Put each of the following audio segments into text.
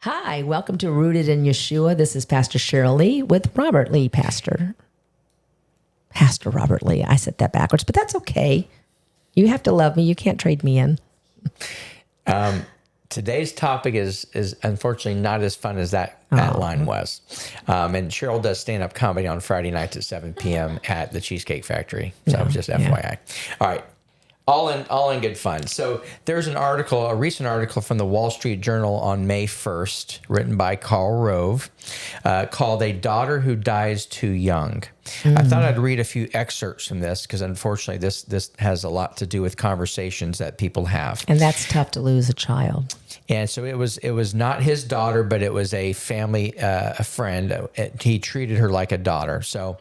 Hi, welcome to Rooted in Yeshua. This is Pastor Cheryl Lee with Robert Lee, Pastor Robert Lee. I said that backwards, but that's okay. You have to love me. You can't trade me in. Today's topic is unfortunately not as fun as that line was. And Cheryl does stand-up comedy on Friday nights at 7 p.m. at the Cheesecake Factory. So just FYI. All right. All in good fun. So there's a recent article from the Wall Street Journal on May 1st, written by Karl Rove, called "A Daughter Who Dies Too Young." I thought I'd read a few excerpts from this because unfortunately this has a lot to do with conversations that people have. And that's tough to lose a child. And so it was not his daughter, but it was a family, a friend. He treated her like a daughter. So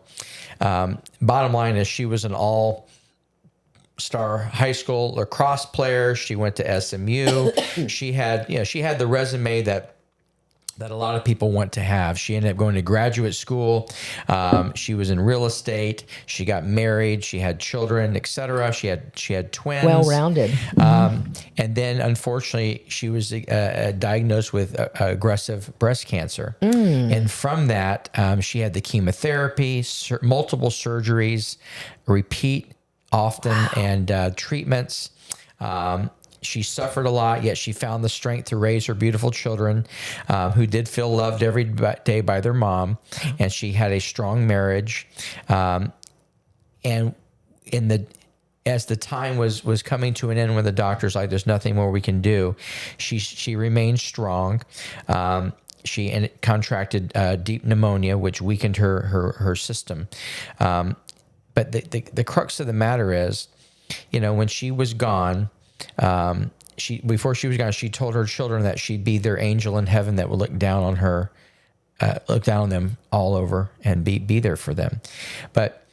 bottom line is she was an all-star high school lacrosse player. She went to SMU. She had the resume that a lot of people want to have. She ended up going to graduate school. She was in real estate. She got married. She had children, etc. She had twins. Well-rounded. And then, unfortunately, she was diagnosed with aggressive breast cancer. And from that, she had the chemotherapy, multiple surgeries, repeat often, and treatments. She suffered a lot, yet she found the strength to raise her beautiful children, who did feel loved every day by their mom. And she had a strong marriage. And as the time was coming to an end, when the doctor's like, "There's nothing more we can do," she remained strong. She contracted deep pneumonia, which weakened her system. But the crux of the matter is, when she was gone. Before she was gone, she told her children that she'd be their angel in heaven that would look down on her, look down on them all over and be there for them. But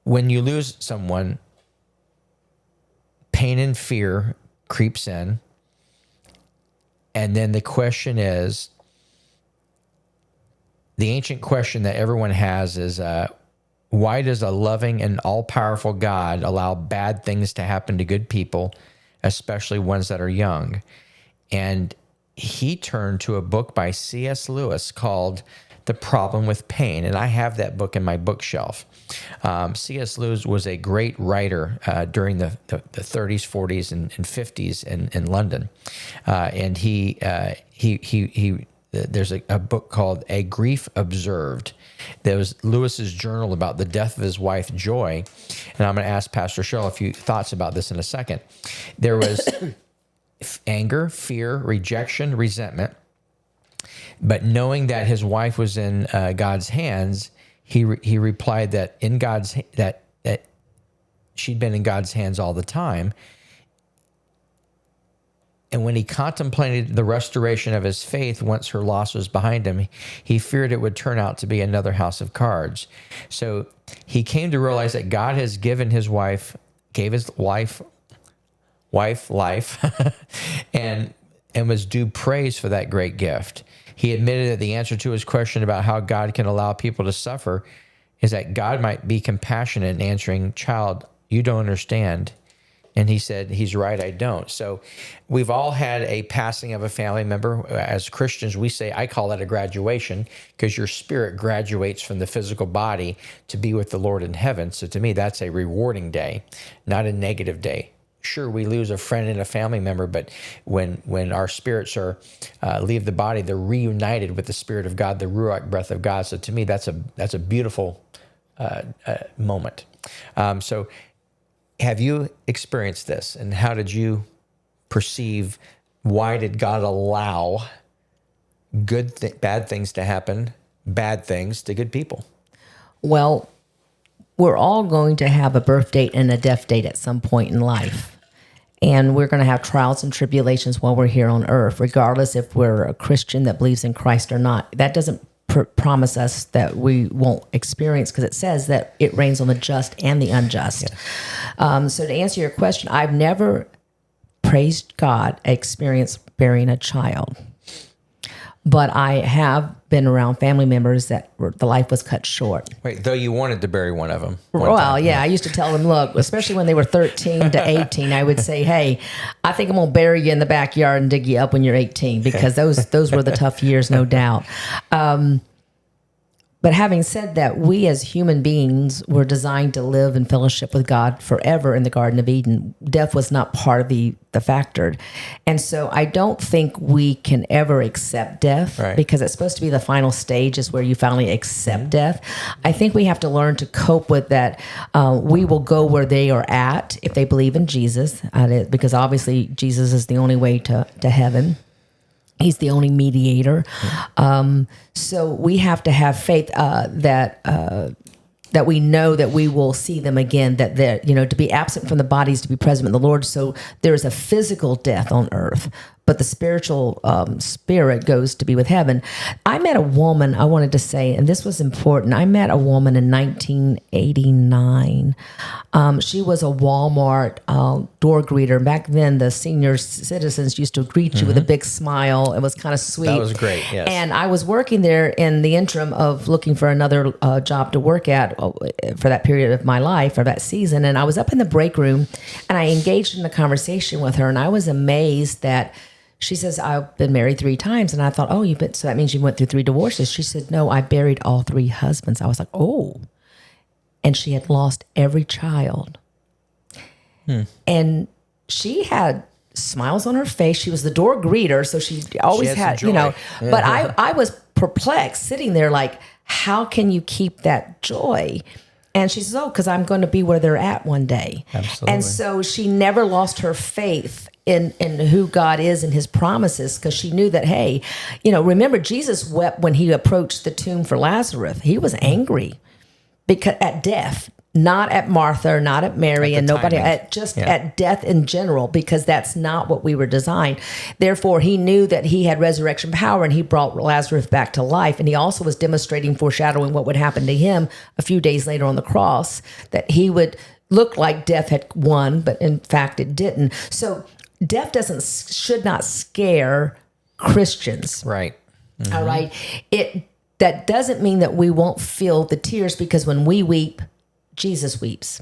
when you lose someone, pain and fear creeps in. And then the question is, the ancient question that everyone has is, why does a loving and all-powerful God allow bad things to happen to good people, especially ones that are young? And he turned to a book by C.S. Lewis called The Problem with Pain. And I have that book in my bookshelf. C.S. Lewis was a great writer during the 30s, 40s, and 50s in London. And he there's a book called A Grief Observed. There was Lewis's journal about the death of his wife, Joy. And I'm going to ask Pastor Cheryl a few thoughts about this in a second. There was anger, fear, rejection, resentment. But knowing that his wife was in God's hands, he replied that that she'd been in God's hands all the time. And when he contemplated the restoration of his faith once her loss was behind him, he feared it would turn out to be another house of cards. So he came to realize that God has given his wife, gave his wife life, and was due praise for that great gift. He admitted that the answer to his question about how God can allow people to suffer is that God might be compassionate in answering, "Child, you don't understand." And he said, "He's right, I don't." So we've all had a passing of a family member. As Christians, we say, I call that a graduation, because your spirit graduates from the physical body to be with the Lord in heaven. So to me, that's a rewarding day, not a negative day. Sure, we lose a friend and a family member, but when our spirits leave the body, they're reunited with the Spirit of God, the Ruach breath of God. So to me, that's a beautiful moment. So have you experienced this, and how did you perceive? Why did God allow bad things to happen, bad things to good people? Well, we're all going to have a birth date and a death date at some point in life. And we're going to have trials and tribulations while we're here on earth, regardless if we're a Christian that believes in Christ or not. That doesn't promise us that we won't experience, because it says that it rains on the just and the unjust. Yes. So to answer your question, I've never, praised God, experienced bearing a child. but I have been around family members that the life was cut short. Wait, though you wanted to bury one of them. Well, yeah, I used to tell them, look, especially when they were 13 to 18, I would say, hey, I think I'm going to bury you in the backyard and dig you up when you're 18, because those were the tough years, no doubt. But having said that, we as human beings were designed to live in fellowship with God forever in the Garden of Eden. Death was not part of the factor. And so I don't think we can ever accept death, right, because it's supposed to be the final stage is where you finally accept death. I think we have to learn to cope with that. We will go where they are at if they believe in Jesus, because obviously Jesus is the only way to heaven. He's the only mediator. So we have to have faith that we know that we will see them again, that to be absent from the body is to be present with the Lord. So there is a physical death on earth, but the spiritual spirit goes to be with heaven. I met a woman, I wanted to say, and this was important. I met a woman in 1989. She was a Walmart door greeter. Back then, the senior citizens used to greet you with a big smile. It was kind of sweet. That was great, yes. And I was working there in the interim of looking for another job to work at for that period of my life, or that season. And I was up in the break room, and I engaged in a conversation with her, and I was amazed that she says, I've been married 3 times. And I thought, oh, so that means you went through 3 divorces. She said, no, I buried all 3 husbands. I was like, oh. And she had lost every child. And she had smiles on her face. She was the door greeter, so she always had but I was perplexed sitting there like, how can you keep that joy? And she says, oh, because I'm going to be where they're at one day. Absolutely. And so she never lost her faith in who God is and his promises, because she knew that, hey, remember Jesus wept when he approached the tomb for Lazarus. He was angry because at death, not at Martha, not at Mary, and nobody, at death in general, because that's not what we were designed. Therefore, he knew that he had resurrection power, and he brought Lazarus back to life. And he also was demonstrating, foreshadowing what would happen to him a few days later on the cross, that he would look like death had won, but in fact it didn't. So death should not scare Christians. Right. Mm-hmm. All right. That doesn't mean that we won't feel the tears, because when we weep, Jesus weeps.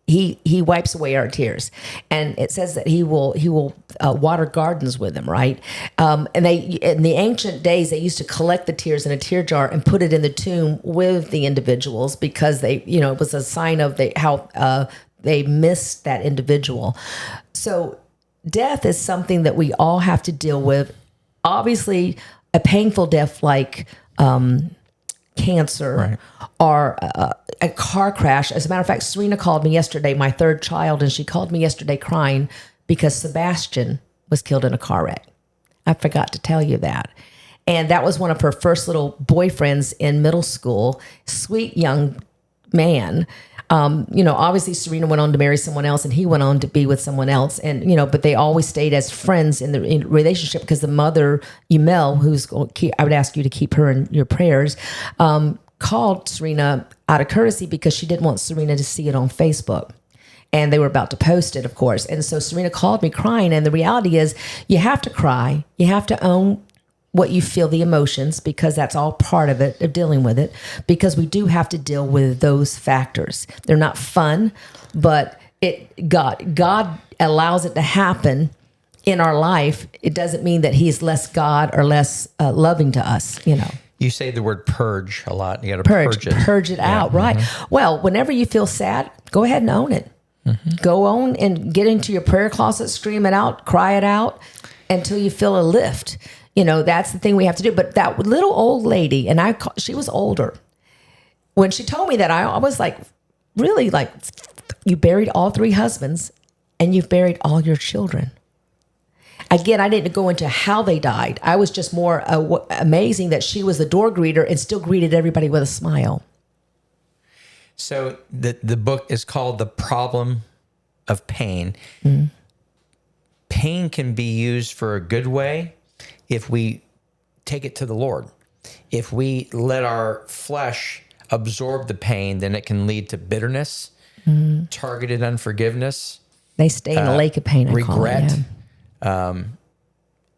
He wipes away our tears, and it says that he will water gardens with them, right? And in the ancient days, they used to collect the tears in a tear jar and put it in the tomb with the individuals, because they, it was a sign of how they missed that individual. So death is something that we all have to deal with. Obviously, a painful death like cancer, right, or a car crash. As a matter of fact, Serena called me yesterday, my 3rd child, and she called me yesterday crying because Sebastian was killed in a car wreck. I forgot to tell you that. And that was one of her first little boyfriends in middle school, sweet young man. Obviously Serena went on to marry someone else, and he went on to be with someone else. And, but they always stayed as friends in the relationship, because the mother, Emel, I would ask you to keep her in your prayers, called Serena out of courtesy because she didn't want Serena to see it on Facebook. And they were about to post it, of course. And so Serena called me crying. And the reality is, you have to cry. You have to own what you feel, the emotions, because that's all part of it, of dealing with it, because we do have to deal with those factors. They're not fun, but God allows it to happen in our life. It doesn't mean that he's less God or less loving to us, You say the word purge a lot. You got to purge it. Purge it out, right? Mm-hmm. Well, whenever you feel sad, go ahead and own it. Mm-hmm. Go on and get into your prayer closet, scream it out, cry it out until you feel a lift. That's the thing we have to do. But that little old lady, and she was older. When she told me that, I was like, really, like, you buried all 3 husbands and you've buried all your children. Again, I didn't go into how they died. I was just more amazing that she was the door greeter and still greeted everybody with a smile. So the book is called The Problem of Pain. Mm-hmm. Pain can be used for a good way if we take it to the Lord. If we let our flesh absorb the pain, then it can lead to bitterness, targeted unforgiveness. They stay in the lake of pain, regret.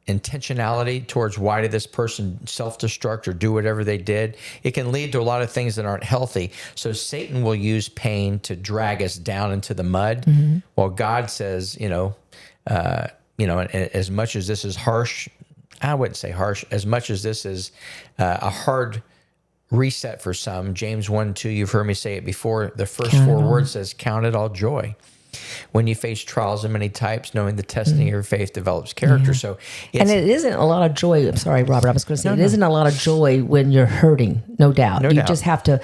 intentionality towards why did this person self-destruct or do whatever they did, it can lead to a lot of things that aren't healthy. So Satan will use pain to drag us down into the mud. While God says, as much as this is harsh, I wouldn't say harsh, as much as this is a hard reset for some. James 1:2, you've heard me say it before. The first four words says, count it all joy when you face trials of many types, knowing the testing of your faith develops character. So, and it isn't a lot of joy. I'm sorry, Robert. I was going to say it isn't a lot of joy when you're hurting. No doubt. You just have to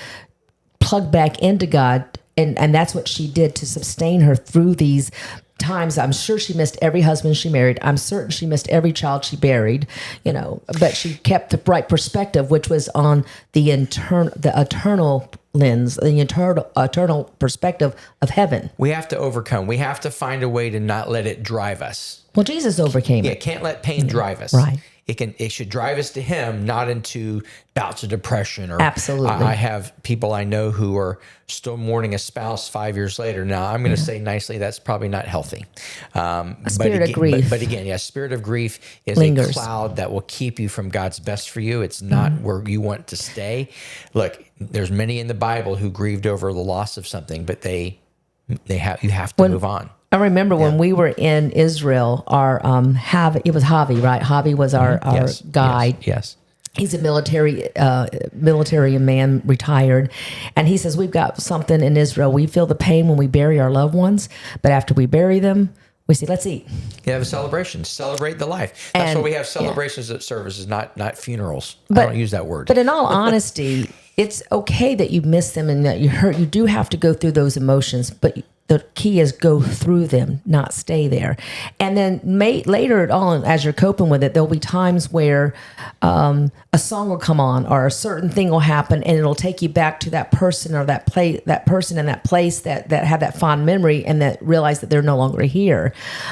plug back into God, and that's what she did to sustain her through these times. I'm sure she missed every husband she married. I'm certain she missed every child she buried, but she kept the right perspective, which was on the eternal lens, the eternal perspective of heaven. We have to overcome. We have to find a way to not let it drive us. Well, Jesus overcame Yeah, it. can't let pain drive us. Right. It should drive us to him, not into bouts of depression. Or Absolutely. I have people I know who are still mourning a spouse 5 years later. Now, I'm going to say nicely, that's probably not healthy. Spirit of grief. But again, spirit of grief is Lingers. a cloud that will keep you from God's best for you. It's not where you want to stay. Look, there's many in the Bible who grieved over the loss of something, but you have to move on. I remember when we were in Israel, our it was Javi, right? Javi was our guide. Yes. He's a military man, retired, and he says we've got something in Israel. We feel the pain when we bury our loved ones, but after we bury them, we say, "Let's eat." You have a celebration. Celebrate the life. That's why we have celebrations at services, not funerals. I don't use that word. But in all honesty, it's okay that you miss them and that you hurt. You do have to go through those emotions, but the key is go through them, not stay there. And then later on, as you're coping with it, there'll be times where a song will come on or a certain thing will happen, and it'll take you back to that person or that person in that place that had that fond memory and that realized that they're no longer here.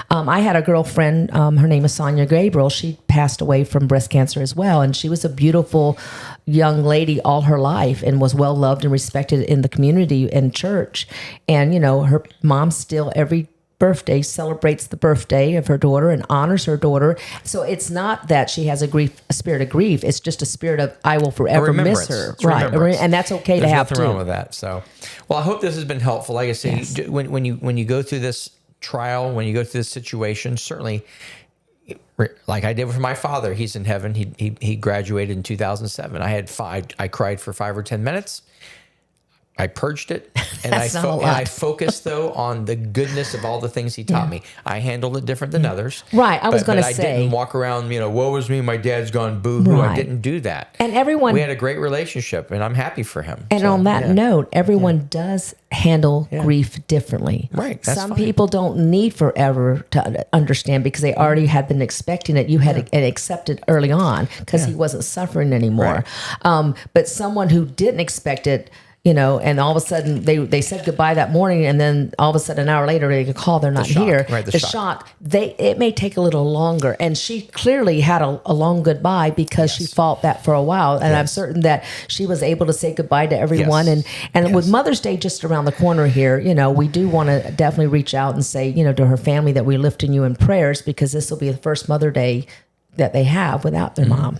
I had a girlfriend, her name is Sonia Gabriel. She passed away from breast cancer as well, and she was a beautiful young lady all her life and was well loved and respected in the community and church. And her mom still every birthday celebrates the birthday of her daughter and honors her daughter. So it's not that she has a spirit of grief. It's just a spirit of I will forever miss her. It's right. remembrance. And that's okay There's to have nothing wrong with that. So, well, I hope this has been helpful. Like I say, Yes. when you go through this trial, when you go through this situation, certainly, like I did with my father, he's in heaven. He graduated in 2007. I cried for 5 or 10 minutes. I purged it, and I focused though on the goodness of all the things he taught me. I handled it different than others. Right, I was going to I say. didn't walk around, woe is me, my dad's gone, boo-hoo. Right. I didn't do that. And everyone. We had a great relationship, and I'm happy for him. And on that note, everyone does handle grief differently. Right, that's Some fine. people don't need forever to understand because they already had been expecting it. You had accepted early on because he wasn't suffering anymore. But someone who didn't expect it, and all of a sudden they said goodbye that morning, and then all of a sudden an hour later they get a call, they're not shock, here. right, the The shock. shock. It may take a little longer, and she clearly had a long goodbye because she fought that for a while, and I'm certain that she was able to say goodbye to everyone. Yes. And with Mother's Day just around the corner here, we do want to definitely reach out and say, to her family that we're lifting you in prayers because this will be the first Mother Day that they have without their mom.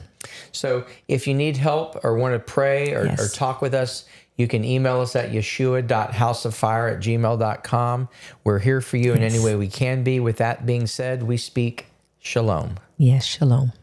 So if you need help or want to pray or talk with us, you can email us at yeshua.houseoffire@gmail.com. We're here for you in any way we can be. With that being said, we speak shalom. Yes, shalom.